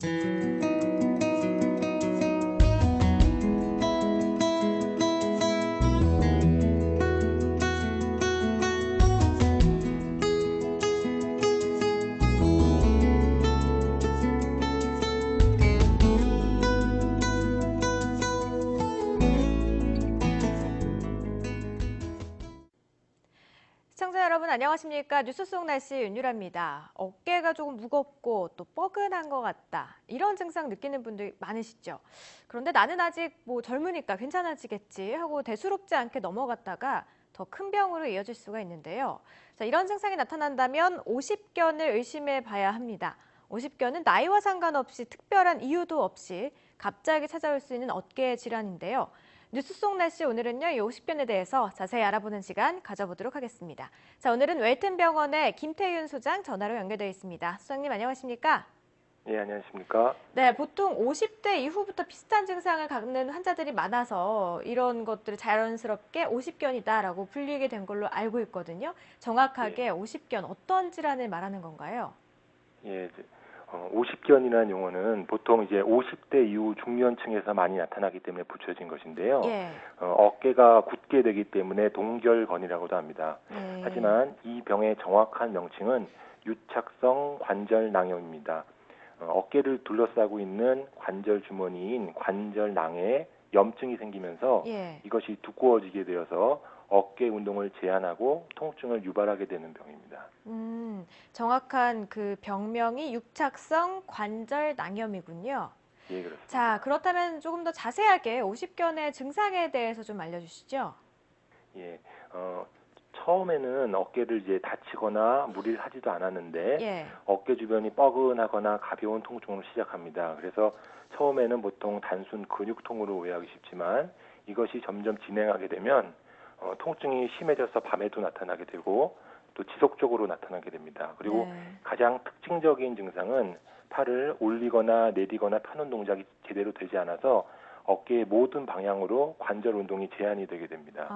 시청자 여러분 안녕하십니까? 뉴스 속 날씨 윤유라입니다. 어깨가 조금 무겁고 또 뻐근한 것 같다. 이런 증상 느끼는 분들 많으시죠? 그런데 나는 아직 젊으니까 괜찮아지겠지 하고 대수롭지 않게 넘어갔다가 더 큰 병으로 이어질 수가 있는데요. 자, 이런 증상이 나타난다면 오십견을 의심해 봐야 합니다. 오십견은 나이와 상관없이 특별한 이유도 없이 갑자기 찾아올 수 있는 어깨 질환인데요. 뉴스 속 날씨 오늘은요, 이 오십견에 대해서 자세히 알아보는 시간 가져보도록 하겠습니다. 자, 오늘은 웰튼병원의 김태윤 소장 전화로 연결되어 있습니다. 소장님 안녕하십니까? 예, 안녕하십니까? 네, 보통 50대 이후부터 비슷한 증상을 갖는 환자들이 많아서 이런 것들을 자연스럽게 오십견이다라고 불리게 된 걸로 알고 있거든요. 정확하게 예. 오십견 어떤 질환을 말하는 건가요? 예, 오십견이라는 용어는 보통 이제 50대 이후 중년층에서 많이 나타나기 때문에 붙여진 것인데요. 예. 어깨가 굳게 되기 때문에 동결건이라고도 합니다. 네. 하지만 이 병의 정확한 명칭은 유착성 관절낭염입니다. 어깨를 둘러싸고 있는 관절 주머니인 관절낭에 염증이 생기면서 예. 이것이 두꺼워지게 되어서 어깨 운동을 제한하고 통증을 유발하게 되는 병입니다. 정확한 그 병명이 육착성 관절낭염이군요. 예, 그렇습니다. 자, 그렇다면 조금 더 자세하게 오십견의 증상에 대해서 좀 알려주시죠. 예, 처음에는 어깨를 이제 다치거나 무리를 하지도 않았는데 예. 어깨 주변이 뻐근하거나 가벼운 통증으로 시작합니다. 그래서 처음에는 보통 단순 근육통으로 오해하기 쉽지만 이것이 점점 진행하게 되면 통증이 심해져서 밤에도 나타나게 되고 또 지속적으로 나타나게 됩니다. 그리고 네. 가장 특징적인 증상은 팔을 올리거나 내리거나 펴는 동작이 제대로 되지 않아서 어깨의 모든 방향으로 관절 운동이 제한이 되게 됩니다.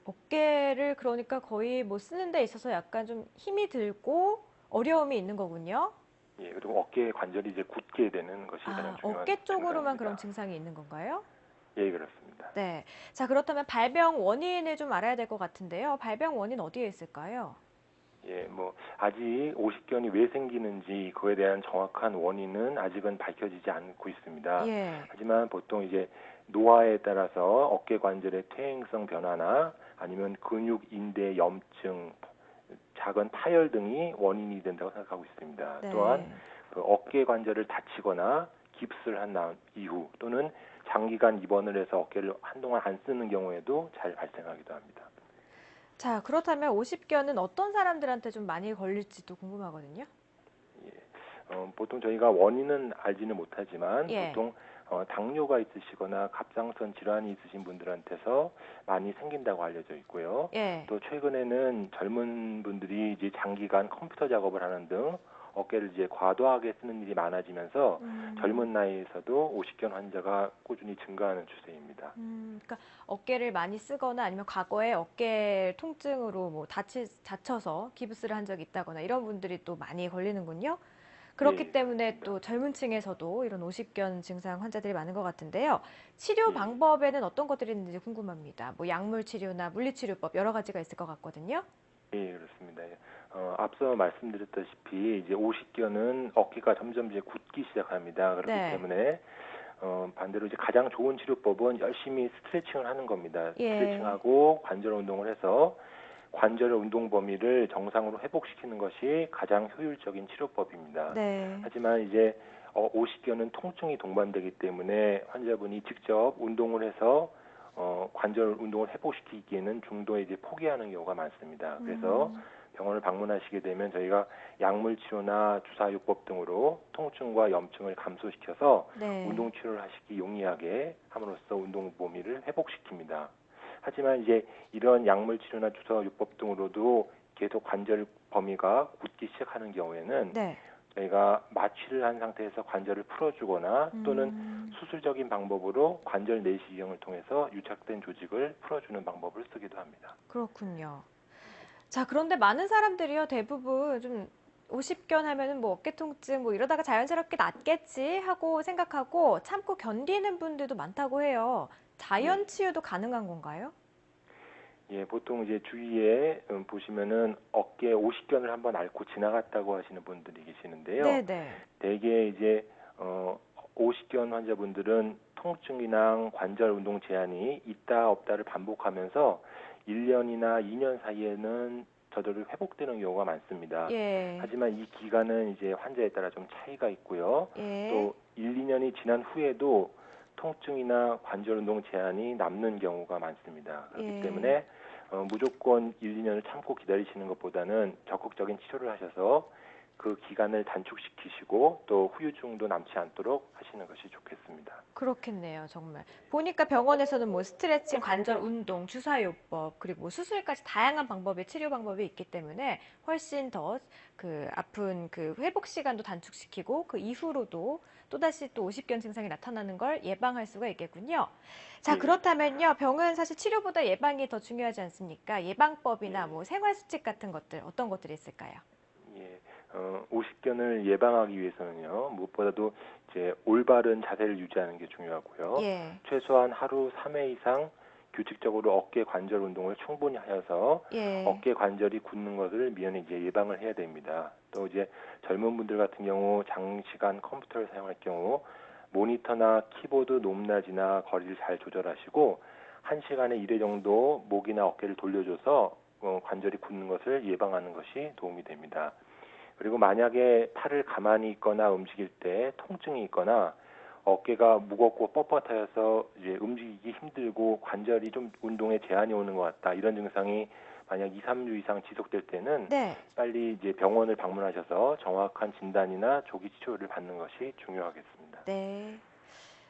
어깨를 그러니까 거의 쓰는 데 있어서 약간 좀 힘이 들고 어려움이 있는 거군요. 예, 그리고 어깨 관절이 이제 굳게 되는 것이 가장 중요한 어깨 쪽으로만 증상입니다. 그런 증상이 있는 건가요? 예, 그렇습니다. 네. 자, 그렇다면 발병 원인을 좀 알아야 될 것 같은데요. 발병 원인 어디에 있을까요? 예, 아직 오십견이 왜 생기는지 그에 대한 정확한 원인은 아직은 밝혀지지 않고 있습니다. 예. 하지만 보통 이제 노화에 따라서 어깨 관절의 퇴행성 변화나 아니면 근육, 인대, 염증, 작은 타열 등이 원인이 된다고 생각하고 있습니다. 네. 또한 그 어깨 관절을 다치거나 깁스를 한 이후 또는 장기간 입원을 해서 어깨를 한동안 안 쓰는 경우에도 잘 발생하기도 합니다. 자, 그렇다면 오십견은 어떤 사람들한테 좀 많이 걸릴지도 궁금하거든요. 예, 보통 저희가 원인은 알지는 못하지만 예. 보통 당뇨가 있으시거나 갑상선 질환이 있으신 분들한테서 많이 생긴다고 알려져 있고요. 예. 또 최근에는 젊은 분들이 이제 장기간 컴퓨터 작업을 하는 등 어깨를 이제 과도하게 쓰는 일이 많아지면서 젊은 나이에서도 오십견 환자가 꾸준히 증가하는 추세입니다. 그러니까 어깨를 많이 쓰거나 아니면 과거에 어깨 통증으로 다쳐서 기부스를 한 적이 있다거나 이런 분들이 또 많이 걸리는군요. 그렇기 예, 때문에 그렇습니다. 또 젊은 층에서도 이런 오십견 증상 환자들이 많은 것 같은데요. 치료 예. 방법에는 어떤 것들이 있는지 궁금합니다. 약물 치료나 물리치료법 여러 가지가 있을 것 같거든요. 예, 그렇습니다. 앞서 말씀드렸다시피 이제 오십견은 어깨가 점점 이제 굳기 시작합니다. 그렇기 네. 때문에 반대로 이제 가장 좋은 치료법은 열심히 스트레칭을 하는 겁니다. 예. 스트레칭하고 관절 운동을 해서 관절 운동 범위를 정상으로 회복시키는 것이 가장 효율적인 치료법입니다. 네. 하지만 이제 오십견은 통증이 동반되기 때문에 환자분이 직접 운동을 해서 관절 운동을 회복시키기에는 중도에 이제 포기하는 경우가 많습니다. 그래서 병원을 방문하시게 되면 저희가 약물 치료나 주사요법 등으로 통증과 염증을 감소시켜서 네. 운동 치료를 하시기 용이하게 함으로써 운동 범위를 회복시킵니다. 하지만 이제 이런 약물 치료나 주사요법 등으로도 계속 관절 범위가 굳기 시작하는 경우에는 네. 저희가 마취를 한 상태에서 관절을 풀어주거나 또는 수술적인 방법으로 관절 내시경을 통해서 유착된 조직을 풀어주는 방법을 쓰기도 합니다. 그렇군요. 자, 그런데 많은 사람들이요, 대부분 좀 50견 하면은 뭐 어깨 통증 뭐 이러다가 자연스럽게 낫겠지 하고 생각하고 참고 견디는 분들도 많다고 해요. 예. 자연 치유도 가능한 건가요? 예, 보통 이제 주위에 보시면은 어깨 오십견을 한번 앓고 지나갔다고 하시는 분들이 계시는데요. 네네. 대개 이제 오십견 환자분들은 통증이나 관절 운동 제한이 있다 없다를 반복하면서 1년이나 2년 사이에는 저절로 회복되는 경우가 많습니다. 예. 하지만 이 기간은 이제 환자에 따라 좀 차이가 있고요. 예. 또 1, 2년이 지난 후에도 통증이나 관절 운동 제한이 남는 경우가 많습니다. 그렇기 예. 때문에 무조건 1, 2년을 참고 기다리시는 것보다는 적극적인 치료를 하셔서 그 기간을 단축시키시고 또 후유증도 남지 않도록 하시는 것이 좋겠습니다. 그렇겠네요, 정말. 보니까 병원에서는 뭐 스트레칭, 관절 운동, 주사요법, 그리고 뭐 수술까지 다양한 방법의 치료 방법이 있기 때문에 훨씬 더 그 아픈 그 회복 시간도 단축시키고 그 이후로도 또다시 또 오십견 증상이 나타나는 걸 예방할 수가 있겠군요. 자, 예, 그렇다면요. 병은 사실 치료보다 예방이 더 중요하지 않습니까? 예방법이나 예, 뭐 생활 수칙 같은 것들 어떤 것들이 있을까요? 예. 오십견을 예방하기 위해서는요, 무엇보다도 이제 올바른 자세를 유지하는 게 중요하고요. 예. 최소한 하루 3회 이상 규칙적으로 어깨 관절 운동을 충분히 하여서 예. 어깨 관절이 굳는 것을 미연에 이제 예방을 해야 됩니다. 또 이제 젊은 분들 같은 경우 장시간 컴퓨터를 사용할 경우 모니터나 키보드 높낮이나 거리를 잘 조절하시고 1시간에 1회 정도 목이나 어깨를 돌려줘서 관절이 굳는 것을 예방하는 것이 도움이 됩니다. 그리고 만약에 팔을 가만히 있거나 움직일 때 통증이 있거나 어깨가 무겁고 뻣뻣하여서 이제 움직이기 힘들고 관절이 좀 운동에 제한이 오는 것 같다. 이런 증상이 만약 2, 3주 이상 지속될 때는 네. 빨리 이제 병원을 방문하셔서 정확한 진단이나 조기 치료를 받는 것이 중요하겠습니다. 네.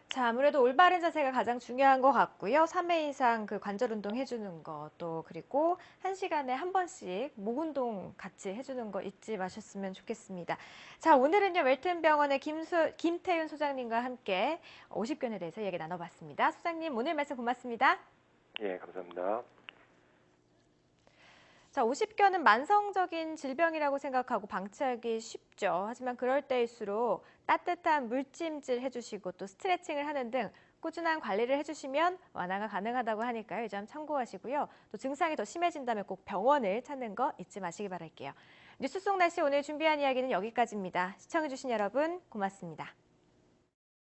자, 아무래도 올바른 자세가 가장 중요한 것 같고요. 3회 이상 그 관절 운동 해주는 거, 또 그리고 1시간에 한 번씩 목 운동 같이 해주는 거 잊지 마셨으면 좋겠습니다. 자, 오늘은요, 웰튼병원의 김태윤 소장님과 함께 오십견에 대해서 얘기 나눠봤습니다. 소장님, 오늘 말씀 고맙습니다. 예, 감사합니다. 자, 오십견은 만성적인 질병이라고 생각하고 방치하기 쉽죠. 하지만 그럴 때일수록 따뜻한 물찜질 해주시고 또 스트레칭을 하는 등 꾸준한 관리를 해주시면 완화가 가능하다고 하니까요. 이 점 참고하시고요. 또 증상이 더 심해진다면 꼭 병원을 찾는 거 잊지 마시기 바랄게요. 뉴스 속 날씨 오늘 준비한 이야기는 여기까지입니다. 시청해주신 여러분 고맙습니다.